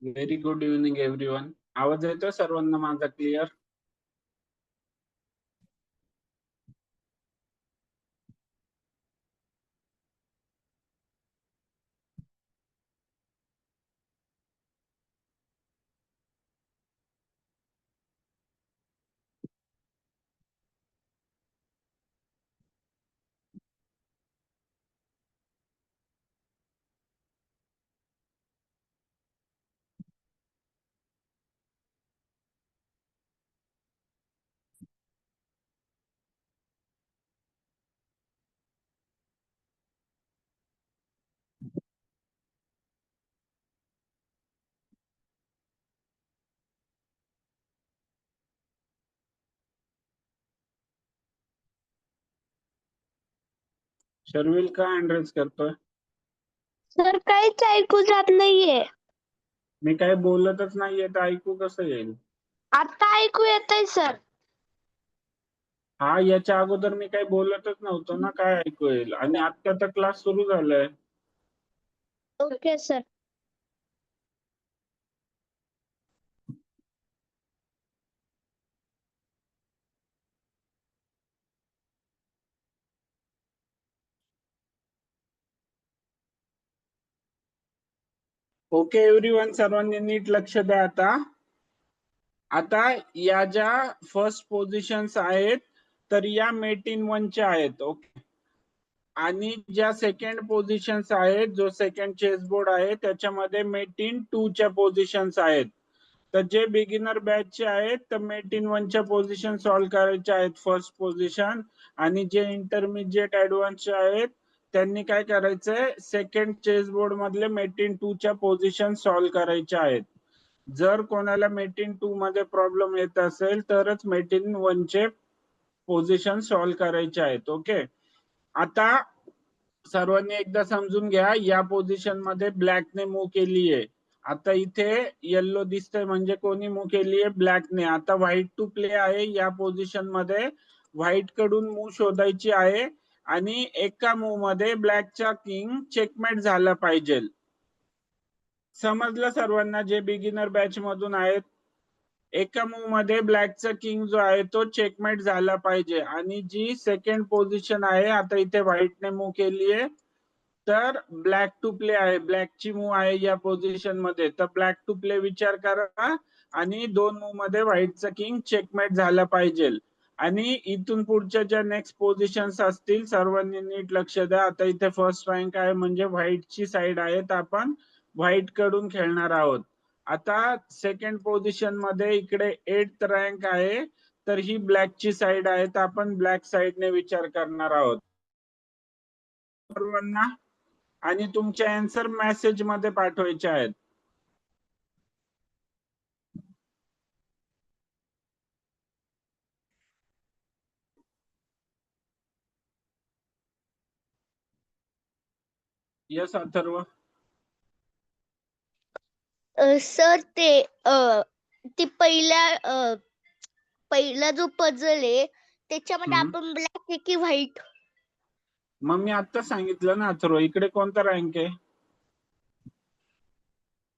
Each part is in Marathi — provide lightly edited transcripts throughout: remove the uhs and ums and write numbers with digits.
Very good evening everyone. आवाज येतोय सर्वांना माझा क्लिअर? शर्विल का अँड्रेस करतोय? सर काहीच ऐकू जात नाहीये. मी काय बोलतच नाहीये तर ऐकू कसं येईल? आता ऐकू येतंय सर. हा, याच्या अगोदर मी काही बोलतच नव्हतो ना, काय ऐकू येईल? आणि आता तर क्लास सुरू झालाय. Okay sir. ओके एव्हरीवन, सर्वांनी नीट लक्ष द्या. आता या ज्या फर्स्ट पोझिशन्स आहेत तर या मेट इन वनच्या आहेत. ओके, आणि ज्या सेकंड पोझिशन्स आहेत, जो सेकंड चेसबोर्ड आहे त्याच्यामध्ये मेट इन टू च्या पोझिशन्स आहेत. तर जे बिगिनर बॅचचे आहेत तर मेट इन वनच्या पोझिशन सॉल्व्ह करायच्या आहेत, फर्स्ट पोझिशन. आणि जे इंटरमिजिएट ऍडव्हान्सचे आहेत त्यांनी काय करायचंय, सेकंड चेसबोर्ड मधले मेट इन टू च्या पोझिशन सॉल्व्ह करायच्या आहेत. जर कोणाला मेट इन टू मध्ये प्रॉब्लेम येत असेल तरच मेट इन वन चे पोझिशन सॉल्व्ह करायचे आहेत. ओके, आता सर्वांनी एकदा समजून घ्या, या पोझिशन मध्ये ब्लॅकने मूव्ह केली आहे. आता इथे येल्लो दिसतंय म्हणजे कोणी मूव्ह केली आहे? ब्लॅकने. आता व्हाईट टू प्ले आहे. या पोझिशन मध्ये व्हाईट कडून मूव्ह शोधायची आहे आणि एका मूव्ह मध्ये ब्लॅकचा किंग चेकमेट झाला पाहिजे. समजलं सर्वांना जे बिगिनर बॅच मधून आहेत? एका मूव्ह मध्ये ब्लॅकचा किंग जो आहे तो चेकमेट झाला पाहिजे. आणि जी सेकंड पोझिशन आहे, आता इथे व्हाईटने मूव्ह केली आहे तर ब्लॅक टू प्ले आहे, ब्लॅकची मूव्ह आहे या पोझिशन मध्ये. तर ब्लॅक टू प्ले विचार करा आणि दोन मूव्ह मध्ये व्हाईटचा किंग चेकमेट झाला पाहिजे. आणि इथून पुढच्या ज्या नेक्स्ट पोझिशन्स असतील सर्वांनी नीट लक्ष द्या. आता इथे फर्स्ट रँक आहे म्हणजे व्हाईटची साइड आहे, तर आपण व्हाईट कडून खेळणार आहोत. आता सेकंड पोझिशन मध्ये इकडे 8th रँक आहे, तर ही ब्लॅकची साइड आहे, तर आपण ब्लॅक साइडने विचार करणार आहोत सर्वांना. आणि तुमचे आन्सर मेसेज मध्ये पाठवायचे आहेत. यस अथर्व? सर ते पहिला जो पझल आहे त्याच्यामध्ये आपण ब्लॅक आहे की व्हाईट? मग मी आता सांगितलं ना अथर्व, इकडे कोणता रँक आहे?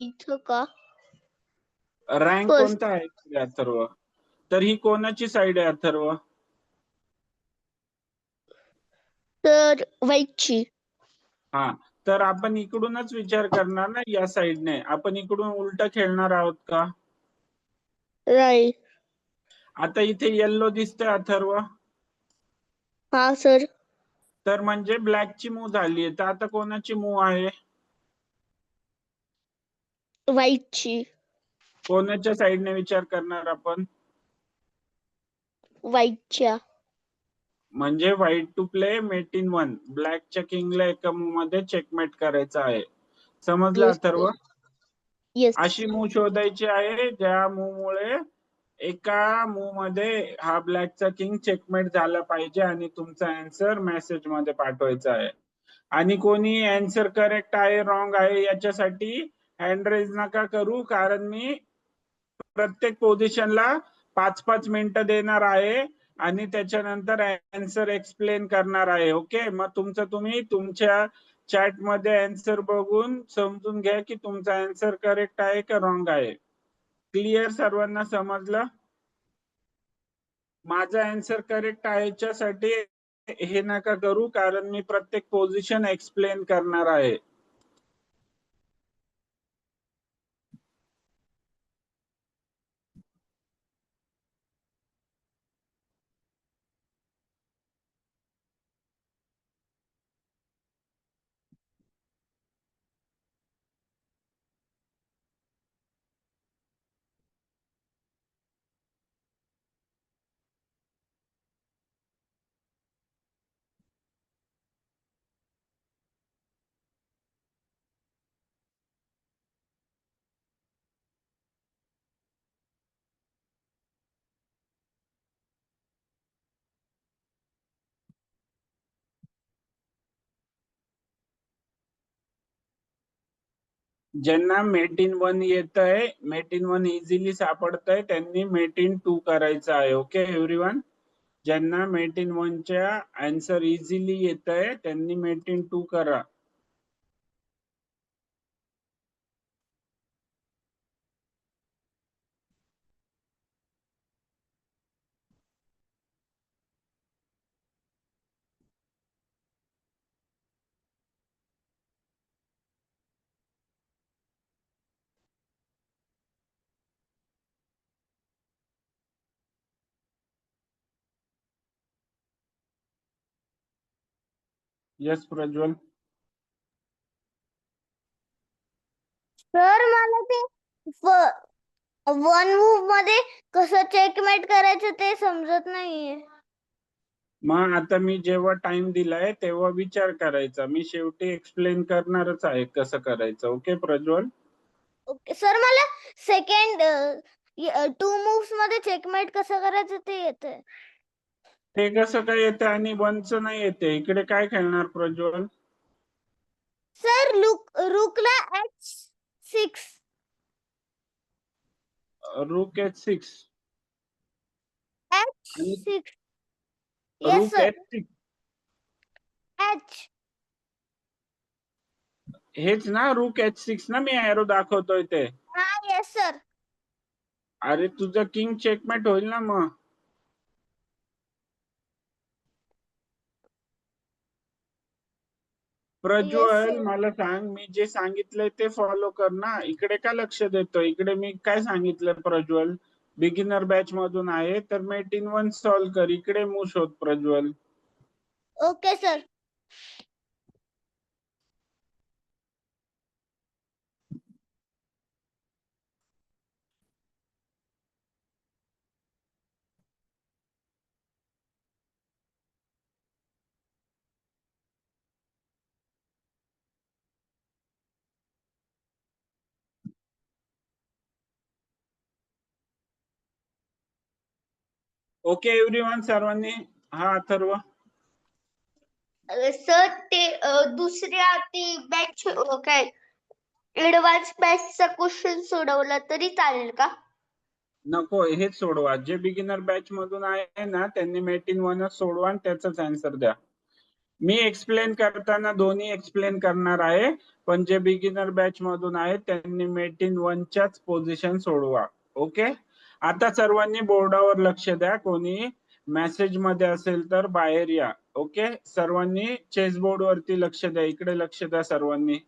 इथं का? Rank first. कोणता आहे इकडे अथर्व? तर ही कोणाची साइड आहे अथर्व? तर व्हाईटची. हा, तर आपण इकडूनच विचार करणार ना, या साइडने. आपण इकडून उलट खेळणार आहोत का? राईट. आता इथे येल्लो दिसतंय अथर्व, हा सर. तर म्हणजे ब्लॅकची मूव्ह झाली आहे. तर आता कोणाची मूव्ह आहे? व्हाईटची. कोणाच्या साइडने विचार करणार आपण? व्हाईटच्या. म्हणजे white to play mate in one, ब्लॅकच्या किंगला एका मूव्ह मध्ये चेकमेट करायचं आहे. समजलं येस अथर्व? येस. अशी मूव्ह शोधायची आहे ज्या मूव्ह मुळे एका मूव्ह मध्ये हा ब्लॅकचा किंग चेकमेट झाला पाहिजे. आणि तुमचा आन्सर मेसेज मध्ये पाठवायचा आहे. आणि कोणी आन्सर करेक्ट आहे रॉंग आहे याच्यासाठी हँड रेज नका करू, कारण मी प्रत्येक पोझिशनला 5-5 मिनिटं देणार आहे आणि त्याच्यानंतर आन्सर एक्सप्लेन करणार आहे. ओके, मग तुमचं तुम्ही तुमच्या चॅट मध्ये आन्सर बघून समजून घ्या की तुमचा आन्सर करेक्ट आहे का रॉंग आहे. क्लिअर, सर्वांना समजलं? माझा आन्सर करेक्ट आहे याच्यासाठी हे नका करू, कारण मी प्रत्येक पोझिशन एक्सप्लेन करणार आहे. ज्यांना मेट इन 1 येत आहे, मेट इन 1 इझिली सापडत आहे, त्यांनी मेट इन 2 करायचं आहे. ओके एव्हरीवन, ज्यांना मेट इन 1 च्या आन्सर इझिली येत आहे त्यांनी मेट इन 2 करा. यस प्रज्वल. सर मला ते वन मूव मध्ये कसं चेकमेट करायचं ते समजत नाहीये. मग आता मी जेव्हा टाइम दिलाय तेव्हा विचार करायचा, मी शेवटी एक्सप्लेन करणारच आहे कसं करायचं. ओके प्रज्वल. ओके सर, मला सेकंड 2 मूव्स मध्ये चेकमेट कसं करायचं ते येतंय. ते कसं काय येतं आणि 1च नाही येते? इकडे काय खेळणार प्रज्वल? सर रुकला H6. रूक H6 आणि H6. येस रूक सर. H6 H. हेच ना, रूक H6 ना मी एरो दाखवतोय ते. हा येस सर. अरे तुझं किंग चेकमेट होईल ना मग. प्रज्वल sir. मला सांग, मी जे सांगितलंय ते फॉलो कर ना. इकडे का लक्ष देतो? इकडे मी काय सांगितलंय प्रज्वल? बिगिनर बॅच मधून आहे तर मेट इन 1 सॉल्व कर. इकडे मूव शोध Prajwal. Okay sir. Okay everyone, सर्वांनी. हा अथर्व. सर ते दुसऱ्या ती बॅच काय ऍडव्हान्स बॅचचा क्वेश्चन सोडवला तरी चालेल का? नको, हेच सोडवा. जे बिगिनर बॅच मधून आहे ना त्यांनी मेट इन 1 सोडवा आणि त्याचाच आन्सर द्या. मी एक्सप्लेन करताना दोन्ही एक्सप्लेन करणार आहे, पण जे बिगिनर बॅच मधून आहे त्यांनी मेट इन 1 च्याच पोझिशन सोडवा. ओके, आता सर्वांनी बोर्डावर लक्ष द्या. कोणी मेसेज मध्ये असेल तर बाहेर या. ओके, सर्वांनी चेस बोर्ड वरती लक्ष द्या. इकडे लक्ष द्या सर्वांनी.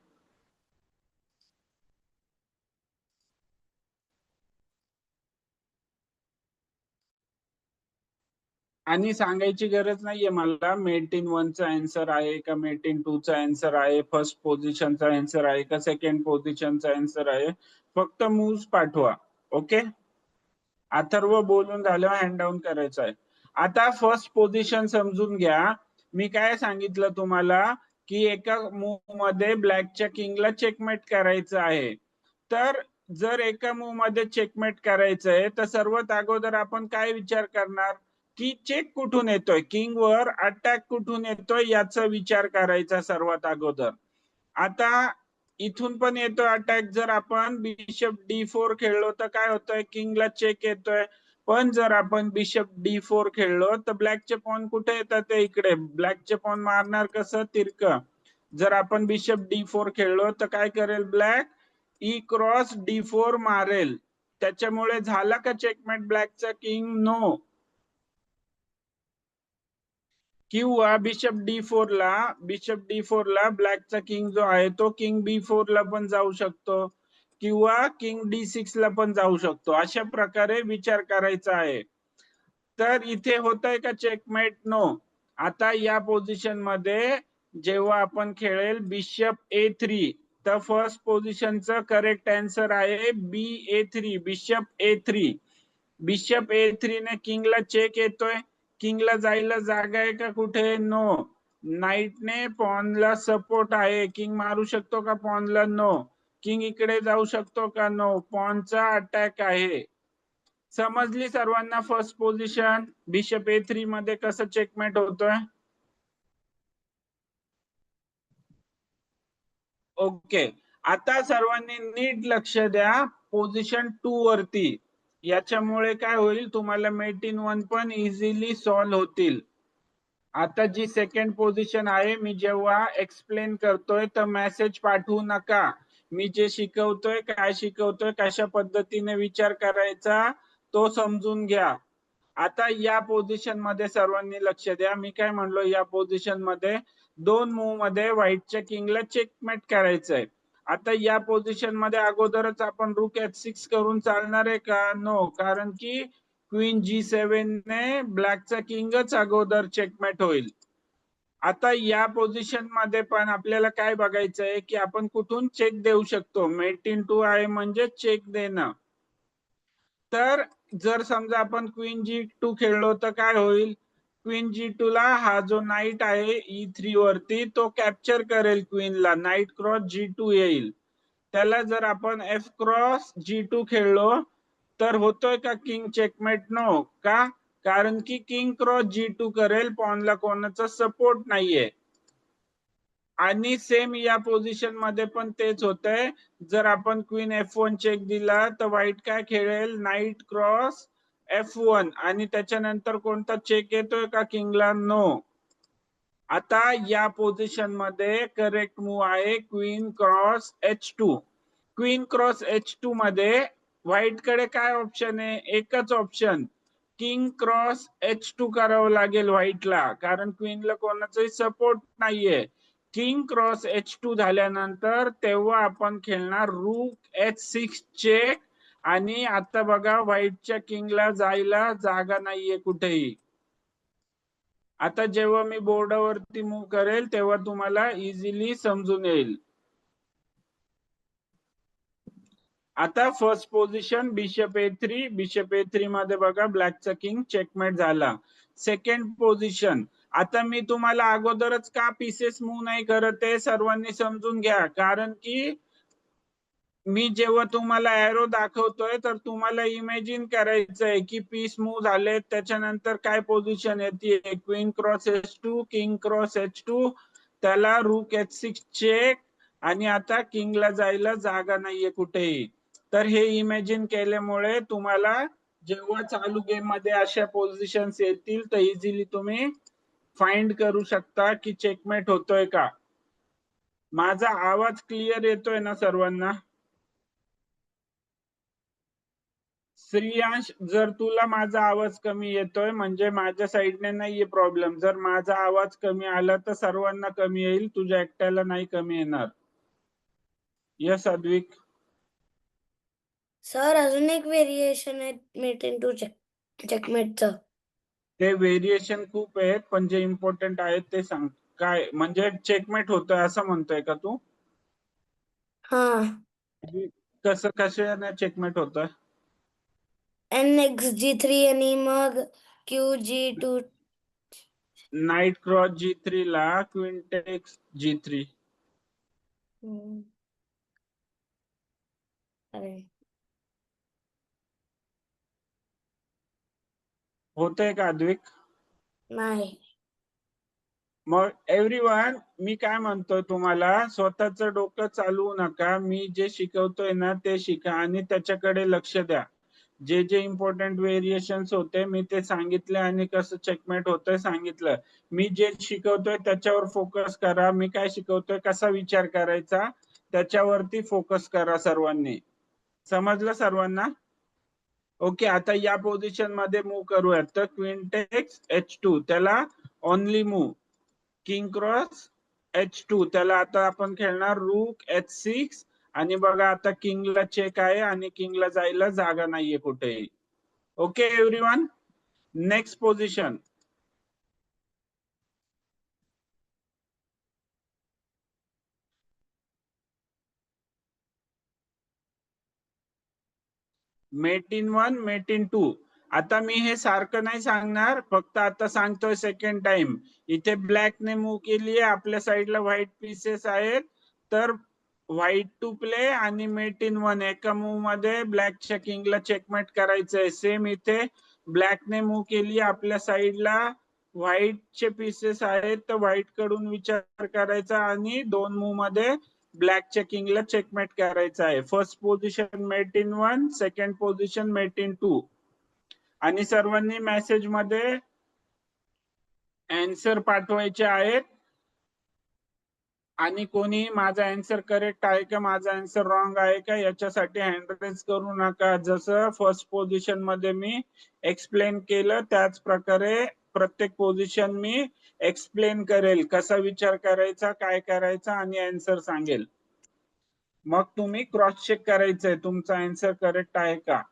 आणि सांगायची गरज नाहीये मला मेट इन 1 चा आन्सर आहे का मेट इन 2 चा आन्सर आहे, फर्स्ट पोझिशनचा आन्सर आहे का सेकंड पोझिशनचा आन्सर आहे. फक्त मूव्स पाठवा. ओके, अथर्व बोलून झालं, हँड डाऊन करायचं आहे. आता फर्स्ट पोझिशन समजून घ्या. मी काय सांगितलं तुम्हाला की एका मूव्ह मध्ये ब्लॅकच्या किंगला चेकमेट करायचं आहे. तर जर एका मूव्ह मध्ये चेकमेट करायचं आहे तर सर्वात अगोदर आपण काय विचार करणार की चेक कुठून येतोय, किंग वर अटॅक कुठून येतोय याचा विचार करायचा सर्वात अगोदर. आता इथून पण येतोय अटॅक. जर आपण बिशप D4 खेळलो तर काय होतंय, किंगला चेक येतोय. पण जर आपण बिशप D4 खेळलो तर ब्लॅकचे पॉन कुठे येतात? ते इकडे. ब्लॅकचे पॉन मारणार कसं? तिरकं. जर आपण बिशप D4 खेळलो तर काय करेल ब्लॅक? E क्रॉस D4 मारेल. त्याच्यामुळे झाला का चेकमेट ब्लॅकचा किंग? नो. किंवा बिशप D4 ला ब्लॅकचा किंग जो आहे तो किंग B4 ला पण जाऊ शकतो किंवा किंग D6 ला पण जाऊ शकतो. अशा प्रकारे विचार करायचा आहे. तर इथे होतंय का चेकमेट? नो. आता या पोझिशन मध्ये जेव्हा आपण खेळेल बिशप A3 तर फर्स्ट पोझिशनचं करेक्ट आन्सर आहे BA3, bishop A3. Bishop A3 ने किंगला चेक येतोय. किंगला जायला जागा आहे का कुठे? नो. नाईटने पॉनला सपोर्ट आहे. किंग मारू शकतो का पॉनला? नो. किंग इकडे जाऊ शकतो का? नो. पॉनचा अटॅक आहे. समजली सर्वांना फर्स्ट पोझिशन? बिशप A3 मध्ये कसं चेकमेट होतोय? ओके. आता सर्वांनी नीट लक्ष द्या पोझिशन 2 वरती. याच्यामुळे काय होईल? तुम्हाला मेट इन 1 पण इझिली सॉल्व्ह होतील. आता जी सेकंड पोझिशन आहे, मी जेव्हा एक्सप्लेन करतोय तर मेसेज पाठवू नका. मी जे शिकवतोय, काय शिकवतोय, कशा पद्धतीने विचार करायचा तो समजून घ्या. आता या पोझिशन मध्ये सर्वांनी लक्ष द्या. मी काय म्हणलो, या पोझिशन मध्ये 2 मूव्ह मध्ये व्हाईटच्या किंगला चेकमेट करायचंय. आता या पोझिशन मध्ये अगोदरच आपण रूक H6 करून चालणार आहे का? नो. कारण की क्वीन G7 ने ब्लॅकचा किंगच अगोदर चेकमेट होईल. आता या पोझिशन मध्ये पण आपल्याला काय बघायचंय की आपण कुठून चेक देऊ शकतो. मेट इन 2 आहे म्हणजे चेक देणं. तर जर समजा आपण क्वीन G2 खेळलो तर काय होईल? क्वीन G2 ला हा जो नाईट आहे E3 वरती तो कॅप्चर करेल क्वीनला. नाईट क्रॉस G2 येईल. त्याला जर आपण F क्रॉस G2 खेळलो तर होतोय का किंग चेकमेट? नो. का? कारण की किंग क्रॉस G2 करेल, पॉनला कोणाचा सपोर्ट नाहीये. आणि सेम या पोझिशन मध्ये पण तेच होतंय. जर आपण क्वीन F1 चेक दिला तर व्हाईट काय खेळेल? नाईट क्रॉस F1 आणि त्याच्यानंतर कोणता चेक येतोय का किंगला? नो. आता या पोझिशन मध्ये करेक्ट मूव्ह आहे queen cross H2. Queen cross H2 मध्ये व्हाईट कडे काय ऑप्शन आहे? एकच ऑप्शन, किंग क्रॉस H2 करावं लागेल व्हाईटला, कारण क्वीनला कोणाचाही सपोर्ट नाहीये. किंग क्रॉस H2 झाल्यानंतर तेव्हा आपण खेळणार रूक H6 चेक. आणि आता बघा व्हाईटच्या किंगला जायला जागा नाहीये कुठेही. आता जेव्हा मी बोर्डावरती मूव्ह करेल तेव्हा तुम्हाला इझिली समजून येईल. आता फर्स्ट पोझिशन बिशप A3 मध्ये बघा ब्लॅकचा किंग चेकमेट झाला. सेकंड पोझिशन, आता मी तुम्हाला अगोदरच का पीसेस मूव्ह नाही करत आहे सर्वांनी समजून घ्या. कारण की मी जेव्हा तुम्हाला एरो दाखवतोय तर तुम्हाला इमॅजिन करायचंय की पीस मूव्ह झाले, त्याच्यानंतर काय पोझिशन येते. Queen cross H2, king cross H2, त्याला रूक H6 चेक आणि आता किंगला जायला जागा नाहीये कुठेही. तर हे इमॅजिन केल्यामुळे तुम्हाला जेव्हा चालू गेम मध्ये अशा पोझिशन्स येतील तर इझिली तुम्ही फाइंड करू शकता की चेकमेट होतोय का. माझा आवाज क्लिअर येतोय ना सर्वांना? श्रेयांश, जर तुला माझा आवाज कमी येतोय म्हणजे माझ्या साईडने नाहीये प्रॉब्लेम. जर माझा आवाज कमी आला तर सर्वांना कमी येईल, तुझ्या एकट्याला नाही कमी येणार. यस अद्विक. सर अजून एक व्हेरिएशन आहे मेट इन 2 चेकमेटचं. ते व्हेरिएशन खूप आहेत पण जे इम्पॉर्टंट आहेत ते सांग. काय म्हणजे चेकमेट होतोय असं म्हणतोय का तू? हा. कसं कशाने चेकमेट होतोय? NX G3 आणि मग QG2. नाईट क्रॉस G3 ला क्वीन टेक्स G3. अरे होतंय का अद्विक? नाही. मग एव्हरीवन, मी काय म्हणतोय तुम्हाला, स्वतःचं डोकं चालवू नका. मी जे शिकवतोय ना ते शिका आणि त्याच्याकडे लक्ष द्या. जे जे इम्पॉर्टंट व्हेरिएशन्स होते मी ते सांगितले आणि कसं चेकमेट होतंय सांगितलं. मी जे शिकवतोय त्याच्यावर फोकस करा. मी काय शिकवतोय कसा विचार करायचा त्याच्यावरती फोकस करा सर्वांनी. समजलं सर्वांना? ओके, आता या पोझिशन मध्ये मूव्ह करूयात. तर क्वीन टेक्स H2 त्याला only move. King cross H2 त्याला आता आपण खेळणार रूक H6 आणि बघा आता किंगला चेक आहे आणि किंगला जायला जागा नाहीये कुठेही. Okay everyone, next position. Mate in 1 mate in 2. आता मी हे सारखं नाही सांगणार, फक्त आता सांगतोय सेकंड टाइम. इथे ब्लॅकने मूव्ह केली आहे, आपल्या साईडला व्हाईट पीसेस आहेत, तर व्हाईट टू प्ले आणि मेट इन 1 एका मूव्ह मध्ये ब्लॅकच्या किंगला चेकमेट करायचंय. सेम इथे ब्लॅकने मूव्ह केली, आपल्या साईडला व्हाईटचे पीसेस आहेत, तर व्हाईट कडून विचार करायचा आणि दोन मूव्ह मध्ये ब्लॅकच्या किंगला चेकमेट करायचं आहे. First position mate in 1, second position mate in 2. आणि सर्वांनी मेसेज मध्ये आन्सर पाठवायचे आहेत. आणि कोणी माझा आन्सर करेक्ट आहे का माझा आन्सर रॉंग आहे का याच्यासाठी हँड रेज करू नका. जसं फर्स्ट पोझिशन मध्ये मी एक्सप्लेन केलं त्याच प्रकारे प्रत्येक पोझिशन मी एक्सप्लेन करेल, कसा विचार करायचा, काय करायचा आणि आन्सर सांगेल. मग तुम्ही क्रॉस चेक करायचंय तुमचा आन्सर करेक्ट आहे का.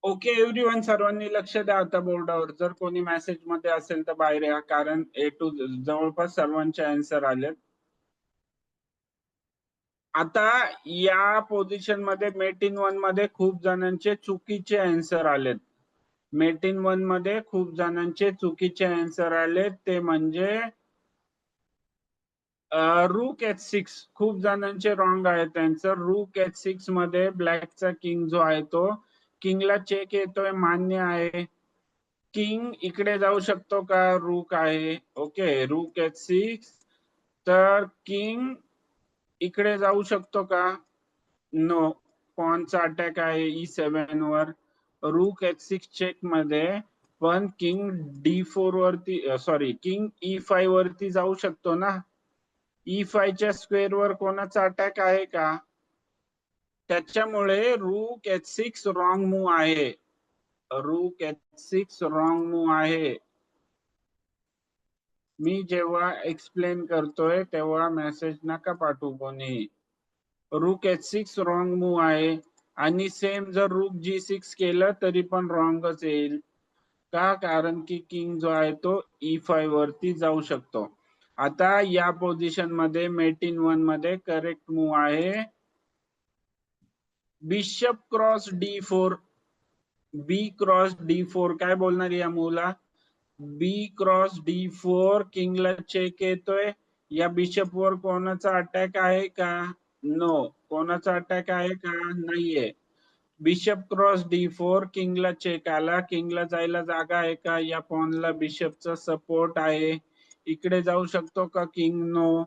ओके एव्हरीवन, सर्वांनी लक्ष द्या आता बोर्डावर. जर कोणी मेसेज मध्ये असेल तर बाहेर या, कारण ए टू जवळपास सर्वांचे आन्सर आलेत. आता या पोझिशन मध्ये मेट इन 1 मध्ये खूप जणांचे चुकीचे आन्सर आलेत. मेट इन 1 मध्ये खूप जणांचे चुकीचे आन्सर आलेत, ते म्हणजे रूक H6. खूप जणांचे रॉंग आहे त्यांचं. रूक H6 मध्ये ब्लॅकचा किंग जो आहे तो किंगला चेक येतोय, मान्य आहे. किंग इकडे जाऊ शकतो का, रूक आहे. ओके, रूक H6 तर किंग इकडे जाऊ शकतो का? नो. पॉनचा अटॅक आहे E7 वर. रूक H6 चेक मध्ये, पण किंग D4 वरती, सॉरी, किंग E5 वरती जाऊ शकतो ना. E5 च्या स्क्वेअर वर कोणाचा अटॅक आहे का? त्याच्यामुळे रूक H6 रॉंग मूव आहे. रूक H6 रॉंग मूव आहे. मी जेव्हा एक्सप्लेन करतोय तेव्हा मेसेज नका पाठवू कोणी. रूक H6 रॉंग मूव आहे. आणि सेम जर रूक G6 केलं तरी पण रॉंगच येईल. का? कारण की किंग जो आहे तो E5 वरती जाऊ शकतो. आता या पोझिशन मध्ये मेट-इन 1 मध्ये करेक्ट मूव आहे बिशप क्रॉस D4. बी क्रॉस D4. काय बोलणार या मूवला? बी क्रॉस D4. किंगला चेक येतोय. या बिशप वर कोणाचा अटॅक आहे का? नो. कोणाचा अटॅक आहे का? नाहीये. Bishop cross D4. किंगला चेक आला. किंगला जायला जागा आहे का? या पॉनला बिशपचा सपोर्ट आहे. इकडे जाऊ शकतो का किंग? नो.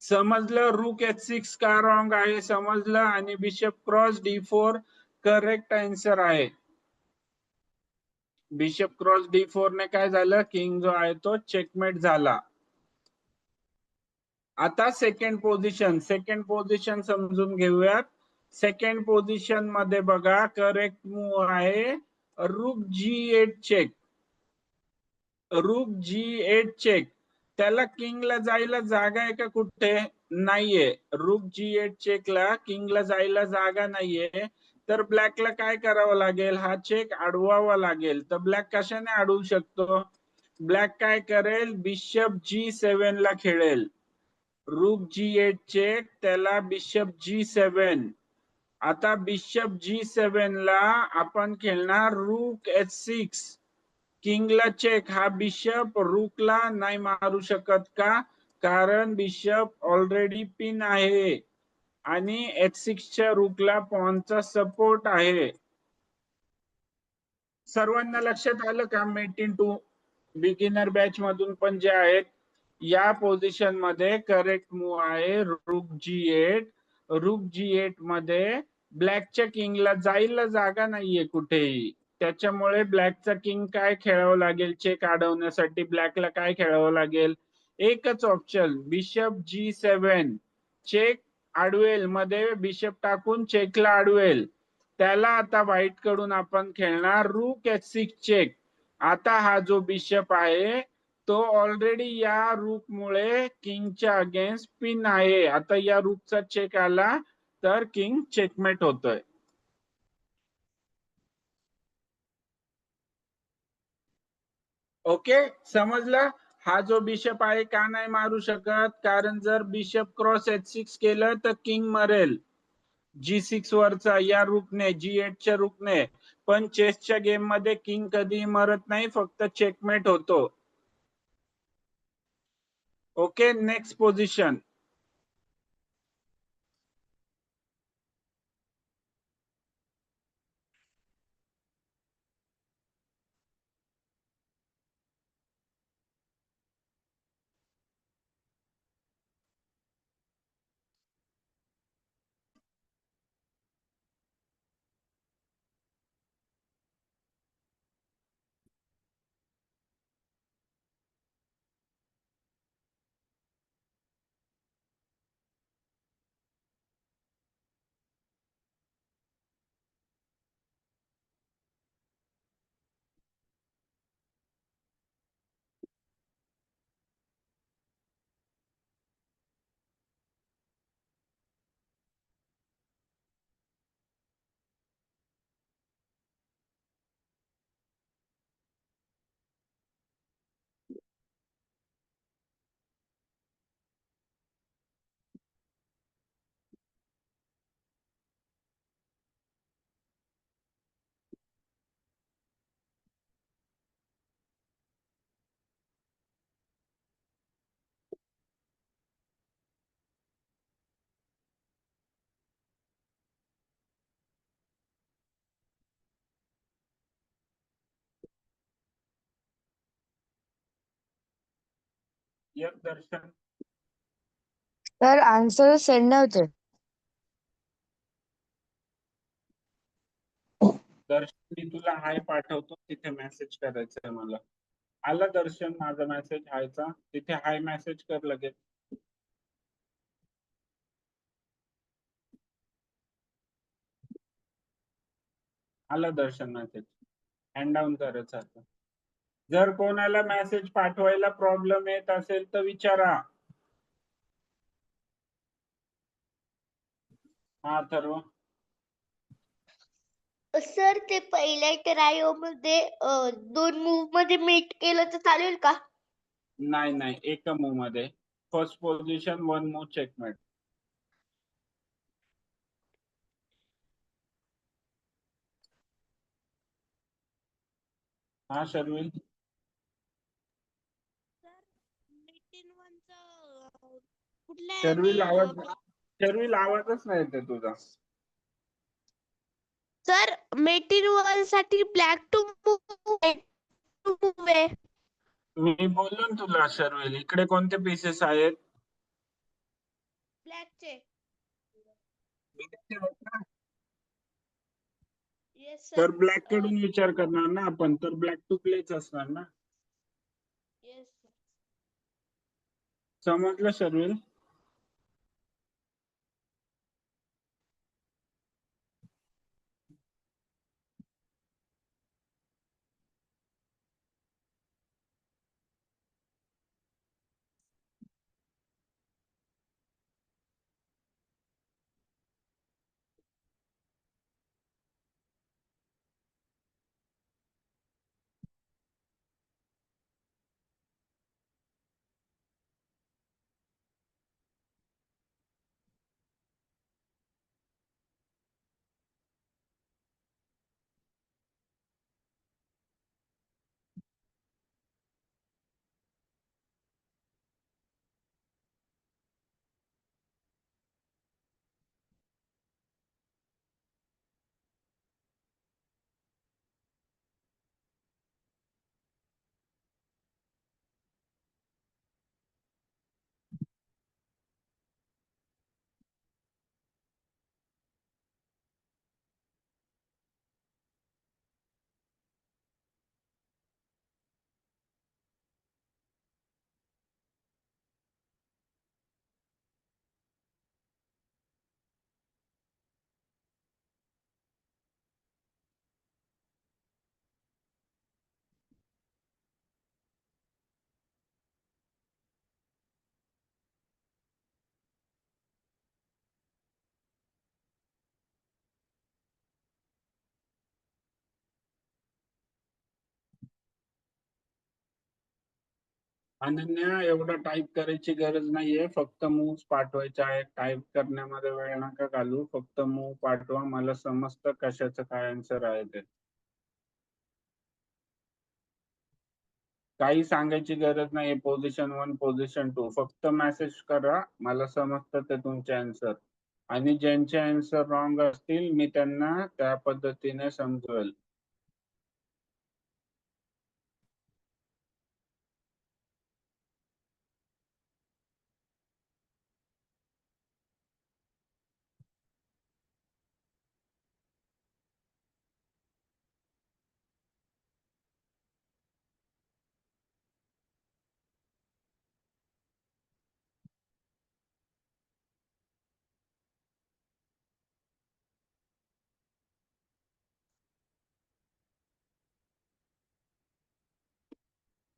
समजलं रूक H6 का रॉंग आहे? समजलं. आणि bishop cross D4 correct answer आहे. बिशप क्रॉस D4 ने काय झालं? किंग जो आहे तो चेकमेट झाला. आता सेकंड पोझिशन समजून घेऊयात. सेकंड पोझिशन मध्ये बघा करेक्ट मूव आहे रूक G8 चेक. रूक G8 चेक. त्याला किंगला जायला जागा आहे का कुठे? नाहीये. रूक G8 चेकला किंगला जायला जागा नाहीये. तर ब्लॅकला काय करावं लागेल? हा चेक अडवावा लागेल. तर ब्लॅक कशाने अडवू शकतो? ब्लॅक काय करेल? बिशप G7 ला खेळेल. रूक G8 चेक, त्याला बिशप G7. आता बिशप G7 ला आपण खेळणार रूक H6. किंगला चेक. हा बिशप रूकला नाही मारू शकत का? कारण बिशप ऑलरेडी पिन आहे आणि H6 च्या रूकला पॉनचा सपोर्ट आहे. सर्वांना लक्षात आलं का? मेट-इन 2 बिगिनर बॅच मधून पण जे आहेत, या पोझिशन मध्ये करेक्ट मूव आहे रूक G8. रूक G8 मध्ये ब्लॅकच्या किंगला जायला जागा नाहीये कुठेही. त्याच्यामुळे ब्लॅकचा किंग काय खेळावं लागेल? चेक अडवण्यासाठी ब्लॅकला काय खेळावं लागेल? एकच ऑप्शन, बिशप G7. चेक अडवेल, मध्ये बिशप टाकून चेकला अडवेल. त्याला आता व्हाईट कडून आपण खेळणार रूक H6 चेक. आता हा जो बिशप आहे तो ऑलरेडी या रूक मुळे किंगच्या अगेन्स्ट पिन आहे. आता या रूकचा चेक आला तर किंग चेकमेट होतोय. ओके, समजलं? हा जो बिशप आहे का नाही मारू शकत? कारण जर बिशप क्रॉस H6 केलं तर किंग मरेल G6 वरचा या रूकने, G8 च्या रूकने. पण चेसच्या गेम मध्ये किंग कधी मरत नाही, फक्त चेकमेट होतो. Okay, next position. एक दर्शन. सर आन्सर सेंड नव्हते. दर्शन मी तुला हाय पाठवतो, तिथे मेसेज करायचंय मला. आला दर्शन माझा मेसेज हायचा, तिथे हाय मेसेज कर लगेच. आला दर्शन मेसेज. हँड डाऊन करायचं आता. जर कोणाला मेसेज पाठवायला प्रॉब्लेम येत असेल तर विचारा. हा ठरव. सर ते पहिल्या ट्रायो मध्ये 2 मूव मध्ये मीट केलं तर चालेल का? नाही नाही, एका मूव मध्ये. First position 1 move checkmate. हा शर्विल. शर्विल आवाजच नाही येते तुझा. सर मेटीन वन साठी ब्लॅक टू मूव आहे. मी बोललो ना तुला शर्विल, इकडे कोणते पीसेस आहेत? ब्लॅकचे. येस तर सर. ब्लॅक कडून विचार करणार ना आपण, तर ब्लॅक टू प्लेच असणार ना. Yes sir. समजलं शर्विल? अनन्या, एवढं टाईप करायची गरज नाहीये, फक्त मूव्ह पाठवायचे आहे. टाईप करण्यामध्ये वेळ नका घालू, फक्त मूव्ह पाठवा, मला समजतं कशाचं काय आन्सर आहे ते. काही सांगायची गरज नाही. पोझिशन 1 पोझिशन 2 फक्त मेसेज करा, मला समजतं ते तुमचे आन्सर. आणि ज्यांचे आन्सर रॉंग असतील मी त्यांना त्या पद्धतीने समजवेल.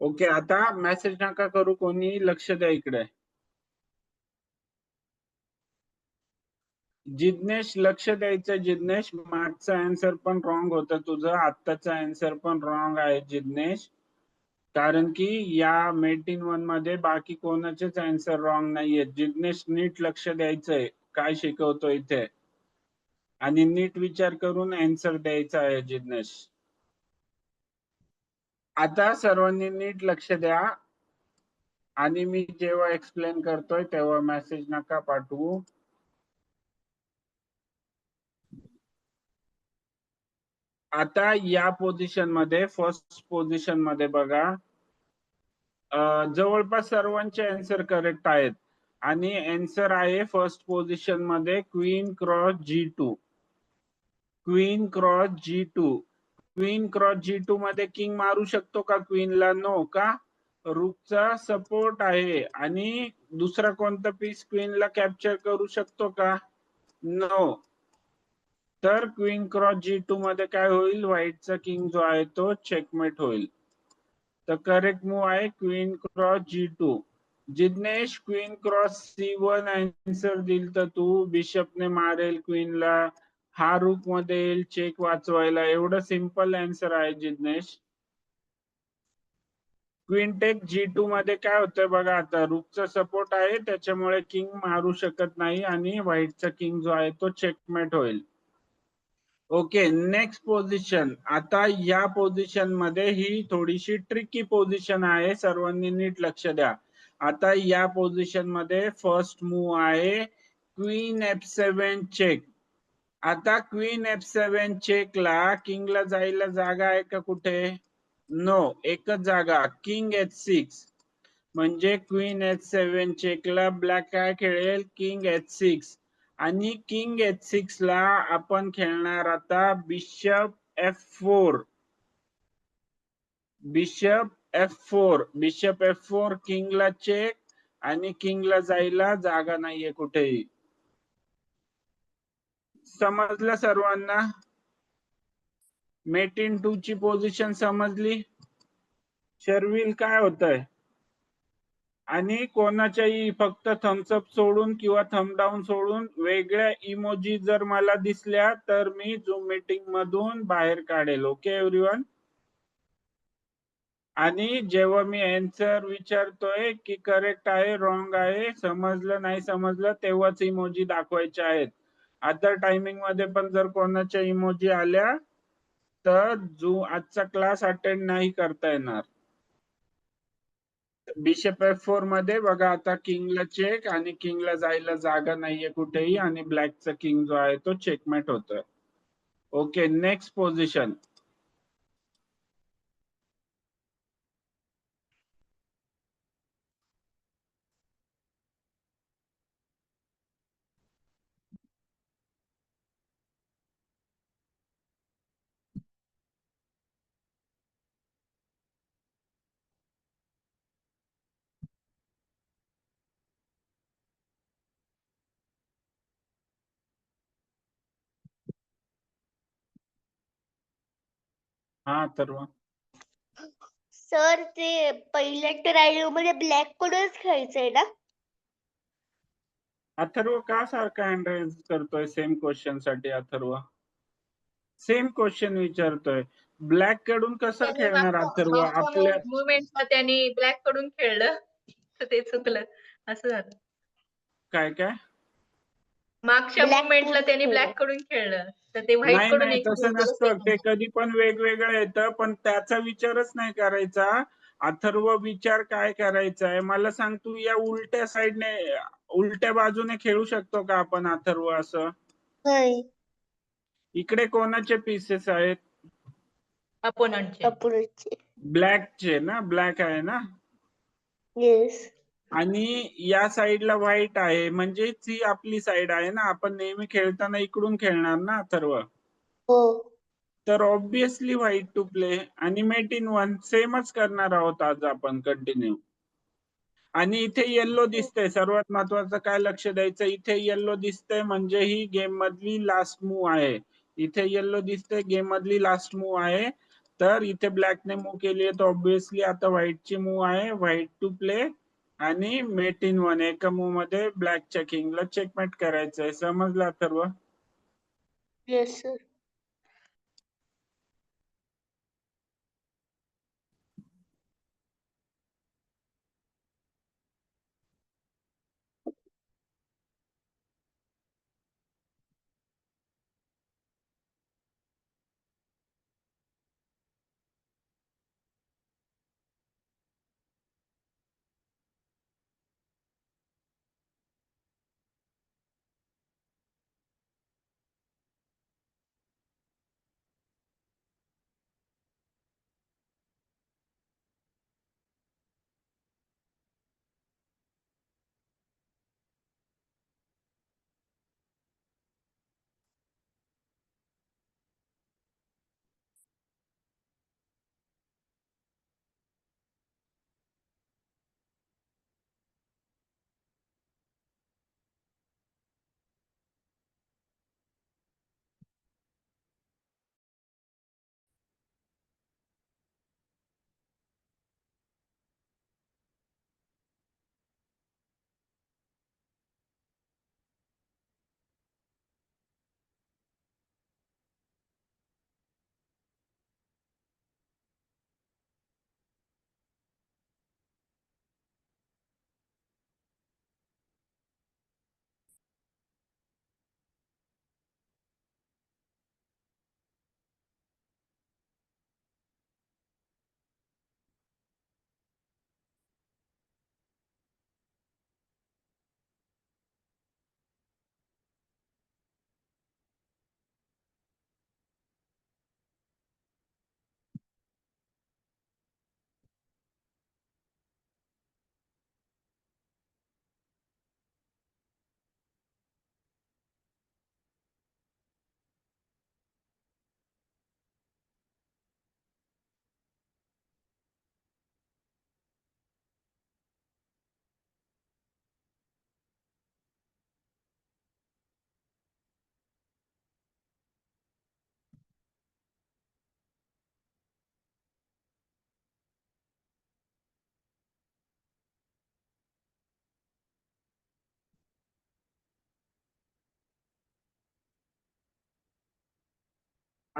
ओके, आता मेसेज नका करू कोणी, लक्ष द्या इकडे. जिज्ञेश लक्ष द्यायचं. जिज्ञेश, मागचा आन्सर पण रॉंग होतं तुझं, आत्ताचा आन्सर पण रॉंग आहे जिज्ञेश. कारण की या मेटिन 1 मध्ये बाकी कोणाचेच आन्सर रॉंग नाहीये. जिज्ञेश नीट लक्ष द्यायचंय काय शिकवतो इथे, आणि नीट विचार करून आन्सर द्यायचा आहे जिज्ञेश. आता सर्वांनी नीट लक्ष द्या, आणि मी जेव्हा एक्सप्लेन करतोय तेव्हा मेसेज नका पाठवू. आता या पोझिशन मध्ये, फर्स्ट पोझिशन मध्ये बघा, जवळपास सर्वांचे आन्सर करेक्ट आहेत आणि आन्सर आहे फर्स्ट पोझिशन मध्ये queen cross G2. Queen cross G2. Queen cross G2 मध्ये किंग मारू शकतो का क्वीनला? नो. का? रूकचा सपोर्ट आहे. आणि दुसरा कोणता पीस क्वीनला कॅप्चर करू शकतो का? नो. तर क्वीन क्रॉस G2 मध्ये काय होईल? व्हाईटचा किंग जो आहे तो चेकमेट होईल. तर करेक्ट मूव आहे queen cross G2. Jignesh, queen cross C1 answer दिल तर तू बिशपने मारेल क्वीनला, हा रूक मध्ये येईल चेक वाचवायला. एवढं सिंपल आन्सर आहे जिग्नेश. क्वीन टेक G2 मध्ये काय होतंय बघा, आता रूकचा सपोर्ट आहे त्याच्यामुळे किंग मारू शकत नाही आणि व्हाईटचा किंग जो आहे तो चेकमेट होईल. Okay, next position. आता या पोझिशन मध्ये ही थोडीशी ट्रिकी पोझिशन आहे, सर्वांनी नीट लक्ष द्या. आता या पोझिशन मध्ये फर्स्ट मूव आहे क्वीन F7 चेक. आता क्वीन F7 चेक ला किंगला जायला जागा आहे का कुठे? नो, एकच जागा, किंग H6. म्हणजे क्वीन H7 चेकला ब्लॅक काय खेळेल? King H6. आणि किंग H6 ला आपण खेळणार आता bishop F4. Bishop F4. Bishop F4, किंगला चेक आणि किंगला जायला जागा नाहीये कुठेही. समजलं सर्वांना? मेट इन 2 ची पोझिशन समजली? शर्विल काय होतंय? आणि कोणाच्याही फक्त थम्सअप सोडून किंवा थंब डाऊन सोडून वेगळ्या इमोजी जर मला दिसल्या तर मी झूम मीटिंग मधून बाहेर काढेल. Okay everyone? आणि जेव्हा मी आन्सर विचारतोय की करेक्ट आहे रॉंग आहे, समजलं नाही समजलं, तेव्हाच इमोजी दाखवायचे आहेत. अदर टायमिंग मध्ये पण जर कोणाच्या इमोजी आल्या तर आजचा क्लास अटेंड नाही करता येणार. बिशप F4 मध्ये बघा आता किंगला चेक आणि किंगला जायला जागा नाहीये कुठेही आणि ब्लॅकचा किंग जो आहे तो चेकमेट होतोय. Okay, next position. हा तर सर ते पहिल्या ट्रायल मध्ये ब्लॅक कडूनच खेळायचंय ना? अथर्व का सारखा हँड रेज करतोय सेम क्वेश्चन साठी? अथर्व सेम क्वेश्चन विचारतोय, ब्लॅक कडून कसं त्यांनी खेळणार अथर्व? मागच्या आपल्या मुवमेंटला त्यांनी ब्लॅक कडून खेळलं तर ते चुकलं, असं झालं. काय काय मागच्या Black मुवमेंटला कडून त्यांनी खेळलं. ब्लॅक कडून खेळलं तर ते व्हाईट नाही कडून नाही एक तसं खेळलं नसतं, ते second. कधी पण वेगवेगळं येतं, पण त्याचा विचारच नाही करायचा. अथर्व विचार काय करायचा आहे मला सांग. तू या उलट्या साईडने उलट्या बाजूने खेळू शकतो का आपण अथर्व? असं नाही. इकडे कोणाचे पीसेस आहेत? अपोनंटचे. अपुरचे. ब्लॅकचे ना? ब्लॅक आहे ना? येस. आणि या साईडला व्हाईट आहे, म्हणजे ही आपली साईड आहे ना. आपण नेहमी खेळताना इकडून खेळणार ना अथर्व? हो. तर ऑब्विसली व्हाईट टू प्ले आणि मेट इन 1 सेमच करणार आहोत आज आपण कंटिन्यू. आणि इथे येल्लो दिसतंय, सर्वात महत्वाचं काय लक्ष द्यायचं, इथे येल्लो दिसतंय म्हणजे ही गेम मधली लास्ट मूव आहे. इथे येल्लो दिसतंय, गेम मधली लास्ट मूव आहे. तर इथे ब्लॅकने मूव केली आहे तर ऑब्विसली आता व्हाईटची मूव आहे, व्हाईट टू प्ले आणि मेट इन 1 एका मूव मध्ये ब्लॅकच्या किंगला चेकमेट करायचंय. समजलं अथर्व? Yes sir.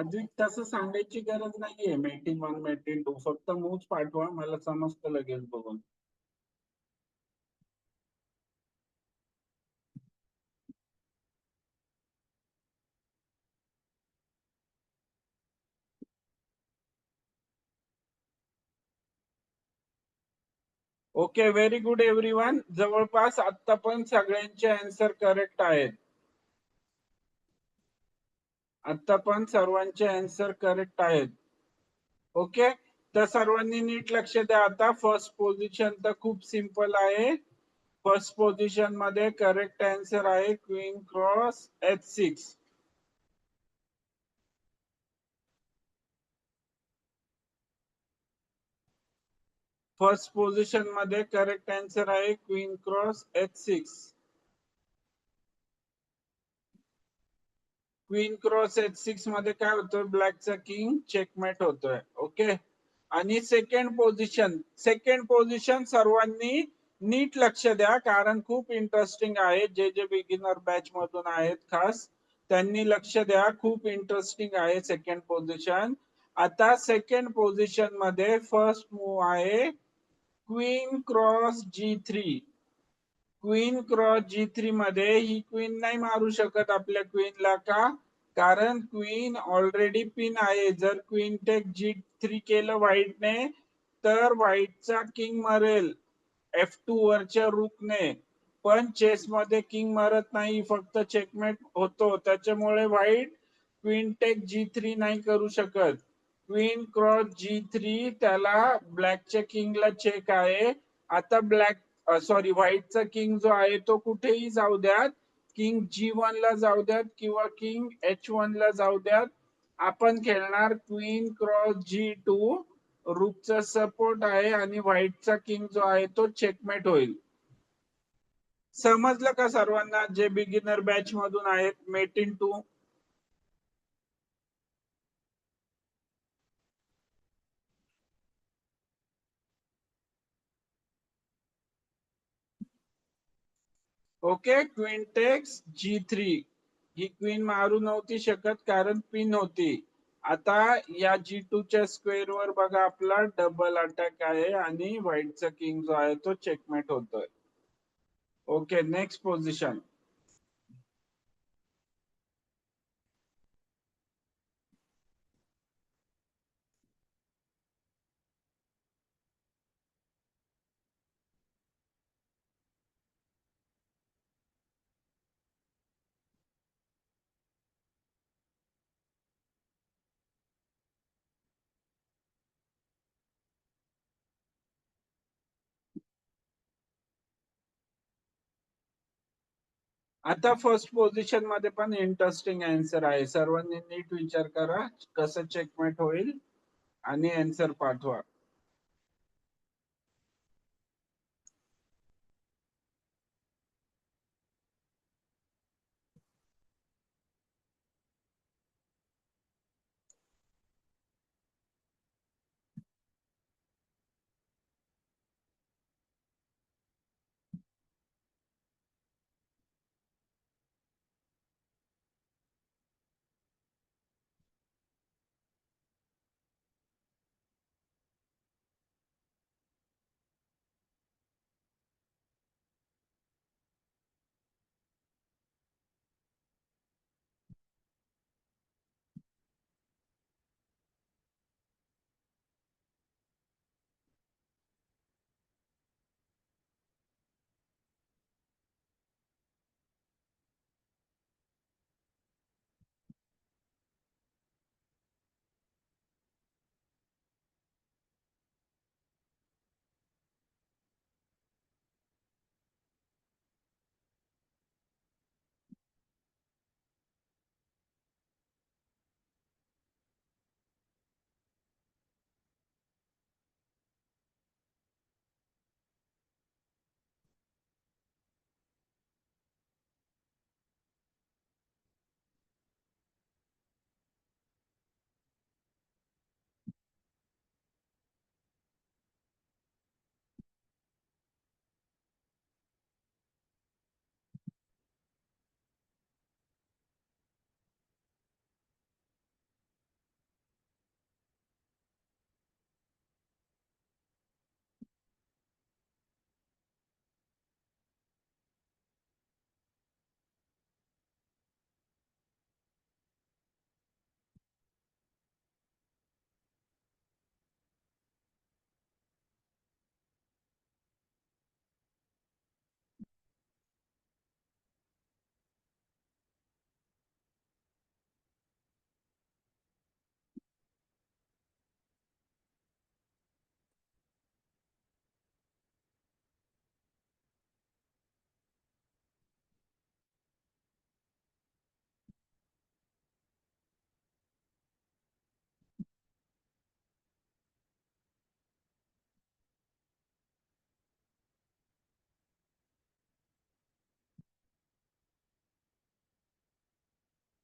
अजून तसं सांगायची गरज नाहीये मेटीन 1 मेटीन 2 फक्त मूच पाठवा मला समजतं लगेच बघून. Okay very good everyone. जवळपास आता पण सगळ्यांचे आन्सर करेक्ट आहेत. आता पण सर्वांचे आन्सर करेक्ट आहेत. ओके तर सर्वांनी नीट लक्ष द्या. आता फर्स्ट पोझिशन तर खूप सिंपल आहे. फर्स्ट पोझिशन मध्ये करेक्ट आन्सर आहे queen cross H6. First position मध्ये करेक्ट आन्सर आहे queen cross H6. Queen cross H6 मध्ये काय होतोय ब्लॅकचा किंग चेकमेट होतोय. ओके आणि सेकंड पोझिशन सर्वांनी नीट लक्ष द्या कारण खूप इंटरेस्टिंग आहे. जे जे बिगिनर बॅच मधून आहेत खास त्यांनी लक्ष द्या. खूप इंटरेस्टिंग आहे सेकंड पोझिशन. आता सेकंड पोझिशन मध्ये फर्स्ट मूव आहे queen cross G3. Queen cross G3 मध्ये ही क्वीन नाही मारू शकत आपल्या क्वीनला का कारण क्वीन ऑलरेडी पिन आहे. जर क्वीन टेक G3 केलं व्हाईटने तर व्हाईटचा किंग मरेल F2 वरच्या रूकने. पण चेस मध्ये किंग मरत नाही फक्त चेकमेट होतो. त्याच्यामुळे व्हाईट क्वीन टेक G3 नाही करू शकत. क्वीन क्रॉस G3 त्याला ब्लॅकच्या किंगला चेक आहे. आता व्हाईटचा किंग जो आहे तो कुठेही जाऊ द्यात. किंग G1 ला जाऊ द्यात किंवा किंग H1 ला जाऊ द्यात. आपण खेळणार क्वीन क्रॉस G2. रूकचा सपोर्ट आहे आणि व्हाईटचा किंग जो आहे तो चेकमेट होईल. समजलं का सर्वांना जे बिगिनर बॅच मधून आहेत mate in 2? Okay queen takes G3. ही क्वीन मारू नव्हती शकत कारण पिन होती. आता या G2 च्या स्क्वेअर वर बघा आपला डबल अटॅक आहे आणि व्हाईटचा किंग जो आहे तो चेकमेट होतोय. Okay next position. आता फर्स्ट पोझिशन मध्ये पण इंटरेस्टिंग आन्सर आहे. सर्वांनी नीट विचार करा कसं चेकमेट होईल आणि आन्सर पाठवा.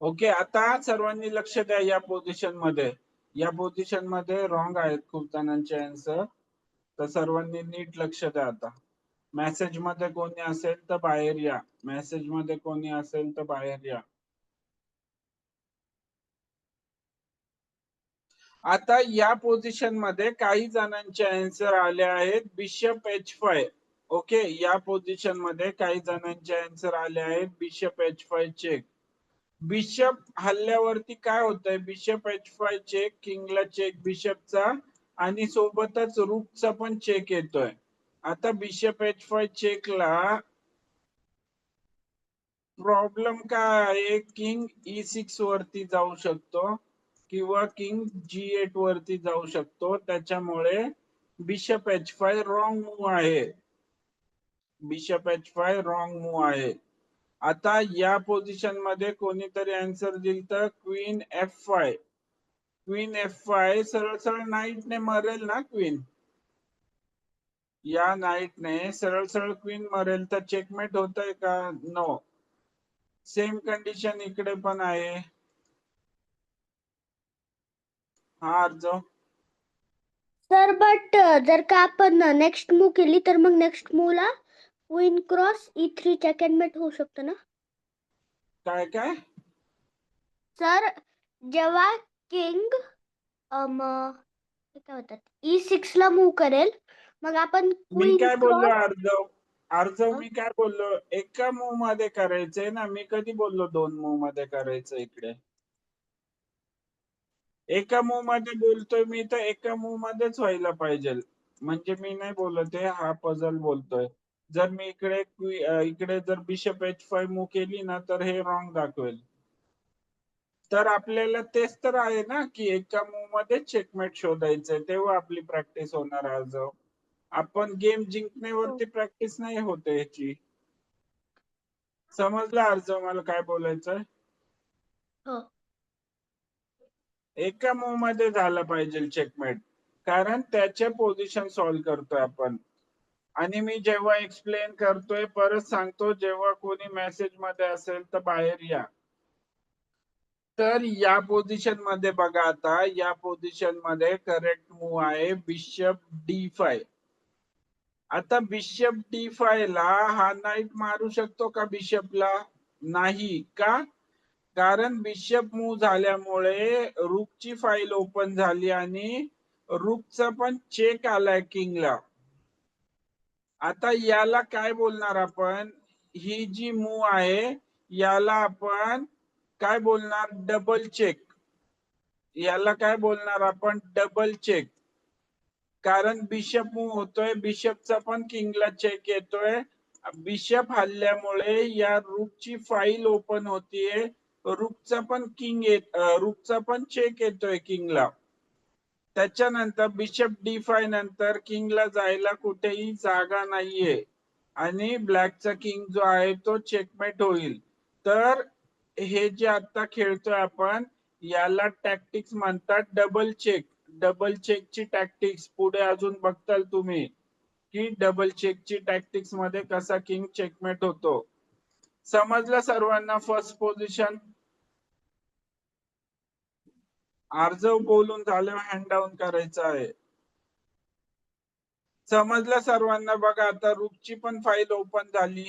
ओके, आता सर्वांनी लक्ष द्या या पोझिशन मध्ये. या पोझिशन मध्ये रॉंग आहेत खूप जणांचे आन्सर, तर सर्वांनी नीट लक्ष द्या. आता मेसेज मध्ये कोणी असेल तर बाहेर या. मेसेज मध्ये कोणी असेल तर बाहेर या. आता या पोझिशन मध्ये काही जणांचे आन्सर आले आहेत बिशप H5. ओके, या पोझिशन मध्ये काही जणांचे आन्सर आले आहेत बिशप H5 चेक. बिशप हल्ल्यावरती काय होतंय, बिशप H5 चेक, किंगला चेक बिशपचा, आणि सोबतच रूकचा पण चेक येतोय. आता बिशप H5 चेकला प्रॉब्लेम काय आहे, किंग E6 वरती जाऊ शकतो किंवा किंग G8 वरती जाऊ शकतो. त्याच्यामुळे बिशप H5 रॉंग मूव आहे. बिशप H5 रॉंग मूव आहे. आता या पोझिशन मध्ये कोणीतरी आन्सर दिल तर क्वीन F5. क्वीन F5 सरळ सरळ नाईटने मरेल ना क्वीन. या नाईटने सरळ सरळ क्वीन मरेल तर चेकमेट होतंय का? नो. सेम कंडिशन इकडे पण आहे. हा अर्ज. सर बट जर का आपण नेक्स्ट मूव केली तर मग नेक्स्ट मूवला क्वीन क्रॉस E3 चेकमेट होऊ शकतं ना काय काय सर? जेव्हा किंग काय होतात E6 ला मूव करेल, मग आपण मी क्वीन काय बोललो क्रॉस अर्जव? अर्जव मी काय बोललो, एका मूव मध्ये करायचंय ना. मी कधी बोललो 2 मूव मध्ये करायचं? इकडे एका मूव मध्ये बोलतोय मी, तर एका मूव मध्येच व्हायला पाहिजे. म्हणजे मी नाही बोलत आहे, हा पझल बोलतोय. जर मी इकडे जर बिशप H5 मूव केली ना तर हे रॉंग दाखवेल. तर आपल्याला तेच तर आहे ना की एका मूव मध्ये चेकमेट शोधायचंय, तेव्हा आपली प्रॅक्टिस होणार आज. आपण गेम जिंकण्यावरती प्रॅक्टिस नाही होते ह्याची. समजलं अर्ज मला काय बोलायचंय? हो. एका मूव मध्ये झालं पाहिजे चेकमेट, कारण त्याचे पोझिशन सॉल्व्ह करतोय आपण. आणि मी जेव्हा एक्सप्लेन करतोय परत सांगतो, जेव्हा कोणी मेसेज मध्ये असेल तर बाहेर या. तर या पोझिशन मध्ये बघा, आता या पोझिशन मध्ये करेक्ट मूव आहे बिशप D5. आता बिशप D5 ला हा नाईट मारू शकतो का बिशपला? नाही का? कारण बिशप मूव झाल्यामुळे रूकची फाईल ओपन झाली आणि रूकचा पण चेक आलाय किंगला. आता याला काय बोलणार आपण? ही जी मूव आहे याला आपण काय बोलणार? Double check. याला काय बोलणार आपण? Double check. कारण बिशप मूव होतोय, बिशपचा पण किंगला चेक येतोय. बिशप हल्ल्यामुळे या रूकची फाईल ओपन होतीये. रूकचा पण चेक येतोय किंगला. त्याच्यानंतर बिशप D5 नंतर किंगला जायला कुठेही जागा नाहीये आणि ब्लॅकचा किंग जो आहे तो चेकमेट होईल. तर हे जे आता खेळतोय आपण, याला टॅक्टिक्स म्हणतात डबल चेक. डबल चेकची टॅक्टिक्स पुढे अजून बघताल तुम्ही की डबल चेकची टॅक्टिक्स मध्ये कसा किंग चेकमेट होतो. समजलं सर्वांना? फर्स्ट पोझिशन अर्ज बोलून झाल्यावर हँड डाऊन करायचं आहे. समजलं सर्वांना? बघा आता रूकची पण फाईल ओपन झाली,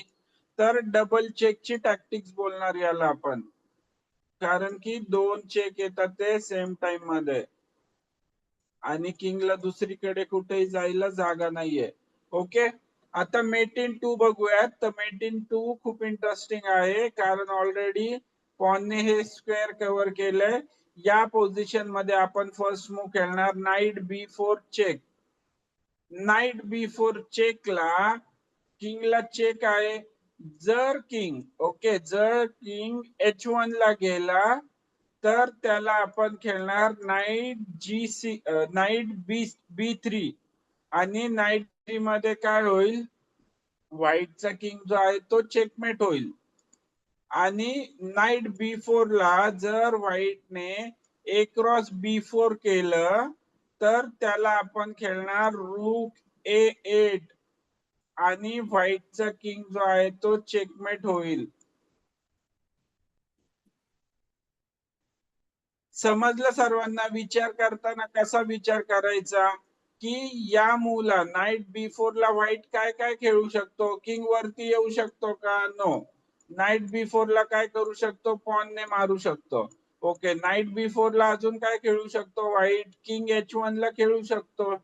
तर डबल चेकची टॅक्टिक्स बोलणार याला आपण, कारण की 2 चेक येतात ते सेम टाइम मध्ये आणि किंगला दुसरीकडे कुठेही जायला जागा नाहीये. ओके, आता मेट इन 2 बघूयात. तर मेट इन 2 खूप इंटरेस्टिंग आहे, कारण ऑलरेडी पॉनने हे स्क्वेअर कव्हर केलंय. या पोझिशन मध्ये आपण फर्स्ट मूव खेळणार knight B4 check. Knight B4 चेकला किंगला चेक आहे. जर किंग H1 ला गेला तर त्याला आपण खेळणार नाईट B3 आणि नाईट 3 मध्ये काय होईल? व्हाईटचा किंग जो आहे तो चेकमेट होईल. आणि नाईट B4 ला जर व्हाईटने A क्रॉस B4 केलं तर त्याला आपण खेळणार रूक A8 आणि व्हाईटचा किंग जो आहे तो चेकमेट होईल. समजलं सर्वांना? विचार करताना कसा विचार करायचा की या मूला नाईट बिफोरला व्हाईट काय काय खेळू शकतो? किंग वरती येऊ शकतो का? नो. नाईट बिफोरला काय करू शकतो? पॉनने मारू शकतो. ओके, नाईट बिफोरला अजून काय खेळू शकतो? व्हाईट किंग H1 ला खेळू शकतो.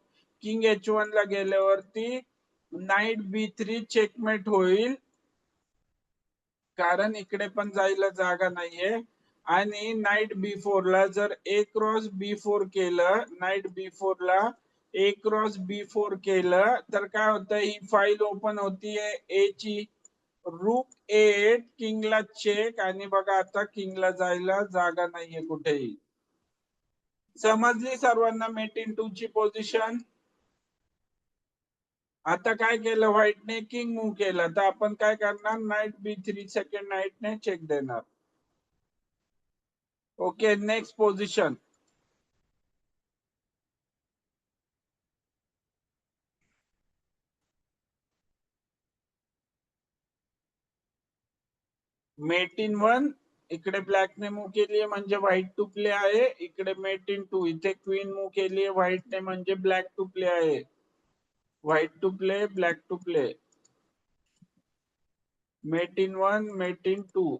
किंग H1 ला गेल्यावरती नाईट B3 चेकमेट होईल, कारण इकडे पण जायला जागा नाहीये. आणि नाईट बिफोरला जर ए क्रॉस B4 केलं, नाईट बिफोरला ए क्रॉस B4 केलं तर काय होतं? ही फाईल ओपन होतीये ए ची. रूक A8 किंगला चेक, आणि बघा आता किंगला जायला जागा नाहीये कुठेही. समजली सर्वांना मेट टू ची पोझिशन? आता काय केलं? व्हाईटने किंग मूव्ह केलं, तर आपण काय करणार? नाईट B3 सेकंड नाईटने चेक देणार. Okay, next position. Mate in 1 इकडे ब्लॅकने मूव्ह केलीये म्हणजे व्हाईट टू प्ले आहे. इकडे मेट इन 2 इथे क्वीन मूव्ह केलीये व्हाईटने म्हणजे ब्लॅक टू प्ले आहे. White to play, black to play. Mate in 1, mate in 2.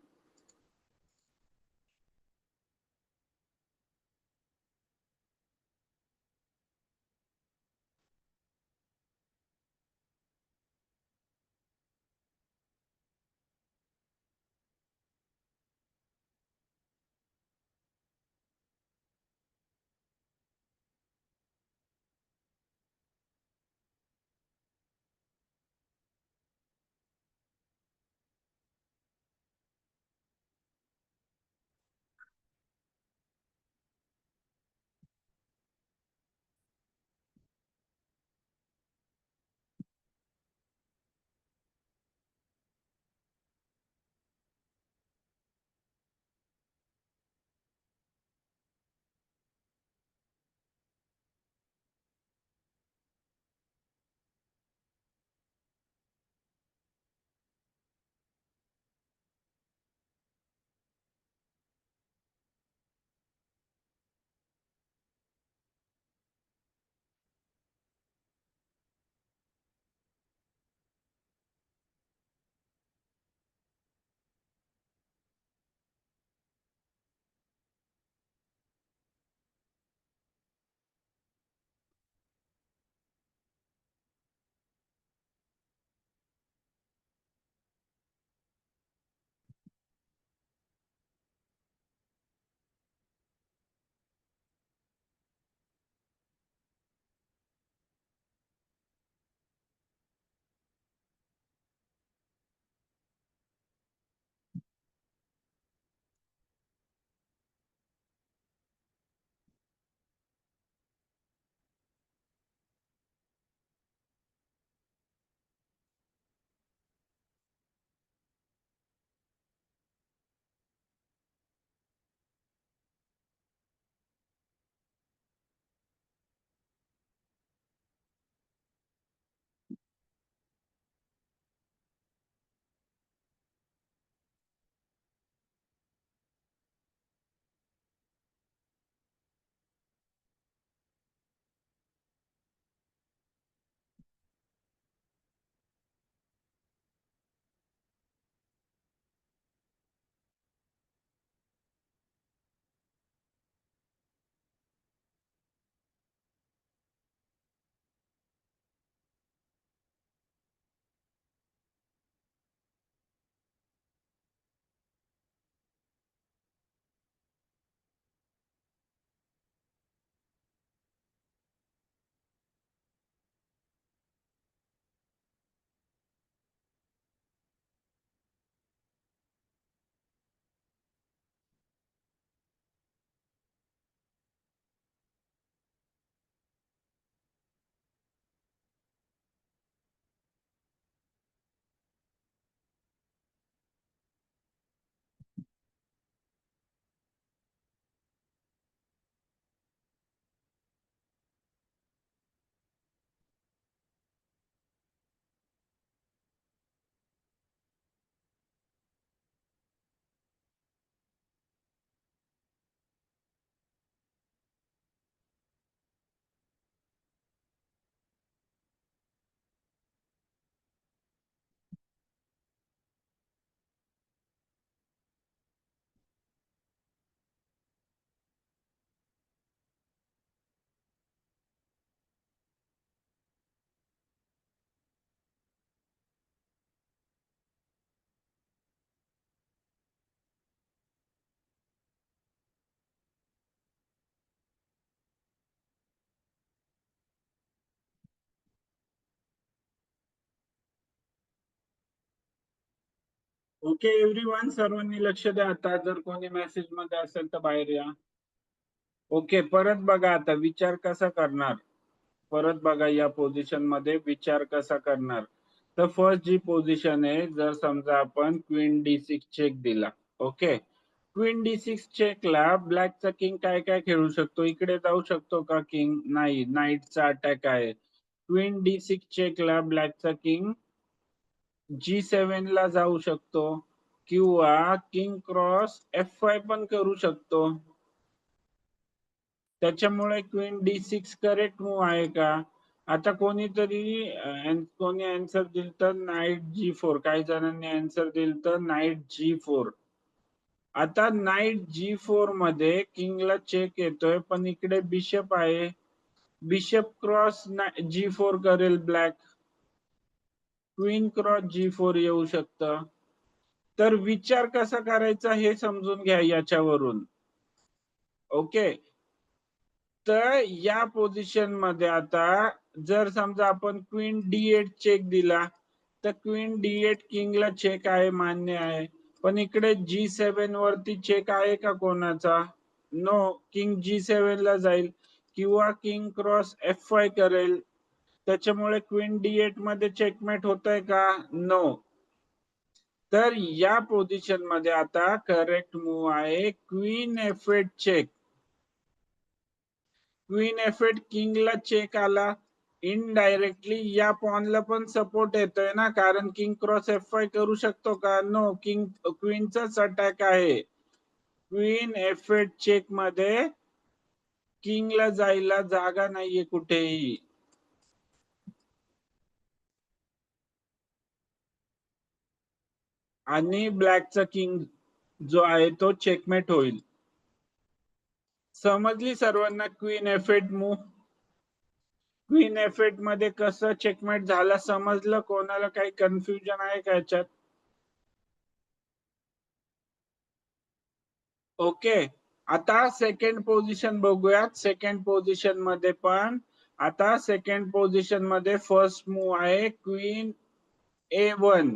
Okay everyone, सर्वांनी लक्ष द्या. आता जर कोणी मेसेज मध्ये असेल तर बाहेर या. ओके, परत बघा आता विचार कसा करणार. परत बघा या पोझिशन मध्ये विचार कसा करणार. तर फर्स्ट जी पोझिशन आहे, जर समजा आपण क्वीन D6 चेक दिला. ओके, क्वीन D6 चेकला ब्लॅकचा किंग काय काय खेळू शकतो. इकडे जाऊ शकतो का किंग? नाही, नाईटचा अटॅक आहे. क्वीन D6 चेकला ब्लॅकचा किंग G7 ला जाऊ शकतो किंवा किंग क्रॉस F5 पण करू शकतो. त्याच्यामुळे क्वीन D6 करेक्ट मूव्ह आहे का? आता कोणीतरी कोणी आन्सर दिल तर नाईट G4, काही जणांनी आन्सर दिल तर नाईट G4. आता नाईट G4 मध्ये किंगला चेक येतोय, पण इकडे बिशप आहे. बिशप क्रॉस G4 करेल ब्लॅक. क्वीन क्रॉस G4 येऊ शकतं. तर विचार कसा करायचा हे समजून घ्या याच्यावरून. ओके, तर या पोझिशन मध्ये आता जर समजा आपण क्वीन D8 चेक दिला तर क्वीन D8 किंगला चेक आहे, मान्य आहे. पण इकडे G7 वरती चेक आहे का कोणाचा? नो. किंग G7 ला जाईल किंवा किंग क्रॉस F5 करेल. त्याच्यामुळे क्वीन D8 मध्ये चेकमेट होतंय का? नो. तर या पोझिशन मध्ये आता करेक्ट मूव्ह आहे queen F8 check. Queen F8 किंगला चेक आला. इनडायरेक्टली या पॉनला पण सपोर्ट येतोय ना, कारण किंग क्रॉस F5 करू शकतो का? नो. क्वीनचाच अटॅक आहे. क्वीन F8 चेक मध्ये किंगला जायला जागा नाहीये कुठेही. आणि ब्लॅकचा किंग जो आहे तो चेकमेट होईल. समजली सर्वांना queen F8 move? Queen F8 मध्ये कसं चेकमेट झाला समजलं? कोणाला काही कन्फ्युजन आहे का याच्यात? ओके, आता सेकंड पोझिशन बघूयात. सेकंड पोझिशन मध्ये पण आता सेकंड पोझिशन मध्ये फर्स्ट मूव्ह आहे क्वीन A1.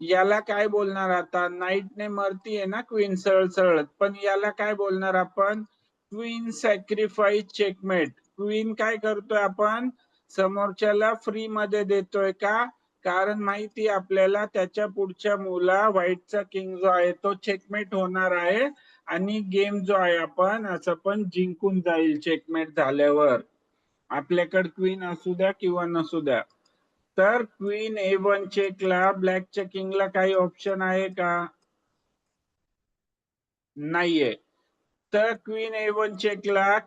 याला काय बोलणार आता? नाईटने मरती आहे ना क्वीन सरळ सरळ, पण याला काय बोलणार आपण? Queen sacrifice checkmate. क्वीन काय करतोय आपण? समोरच्याला फ्री मध्ये देतोय का? कारण माहिती आपल्याला त्याच्या पुढच्या मूव्हला व्हाईटचा किंग जो आहे तो चेकमेट होणार आहे आणि गेम जो आहे आपण असं पण जिंकून जाईल चेकमेट झाल्यावर. आपल्याकडे क्वीन असू द्या किंवा नसू द्या. तर क्वीन A1 चेकला ब्लॅकच्या किंगला काही ऑप्शन आहे का? नाहीये. तर क्वीन A1 चेकला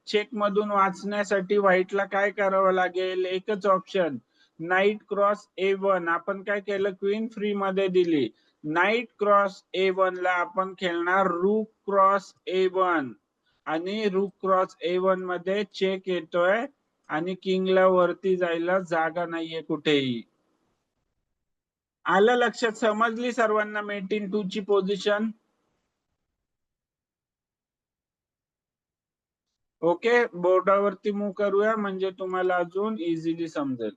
चेक मधून वाचण्यासाठी व्हाईटला काय करावं लागेल? एकच ऑप्शन, नाईट क्रॉस A1. आपण काय केलं? क्वीन फ्री मध्ये दिली. नाईट क्रॉस A1 ला आपण खेळणार रूक क्रॉस A1 आणि रूक क्रॉस A1 मध्ये चेक येतोय आणि किंगला वरती जायला जागा नाहीये कुठेही. आलं लक्षात? समजली सर्वांना मेट इन 2 ची पोझिशन? ओके, बोर्डावरती मूव्ह करूया म्हणजे तुम्हाला अजून इझिली समजेल.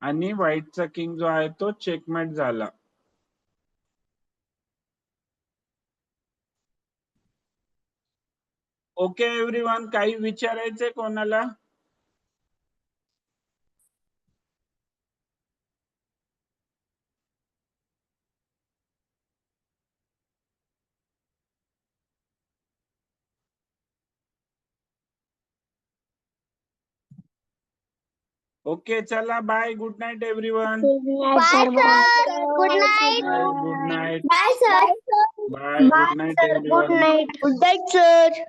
आणि व्हाईटचा किंग जो आहे तो चेकमेट झाला. ओके एव्हरीवन, काही विचारायचंय कोणाला? ओके, चला bye. Good night everyone. Bye sir. Good night. Good night. Bye sir. Bye. Good night everyone. Good night. Good night sir.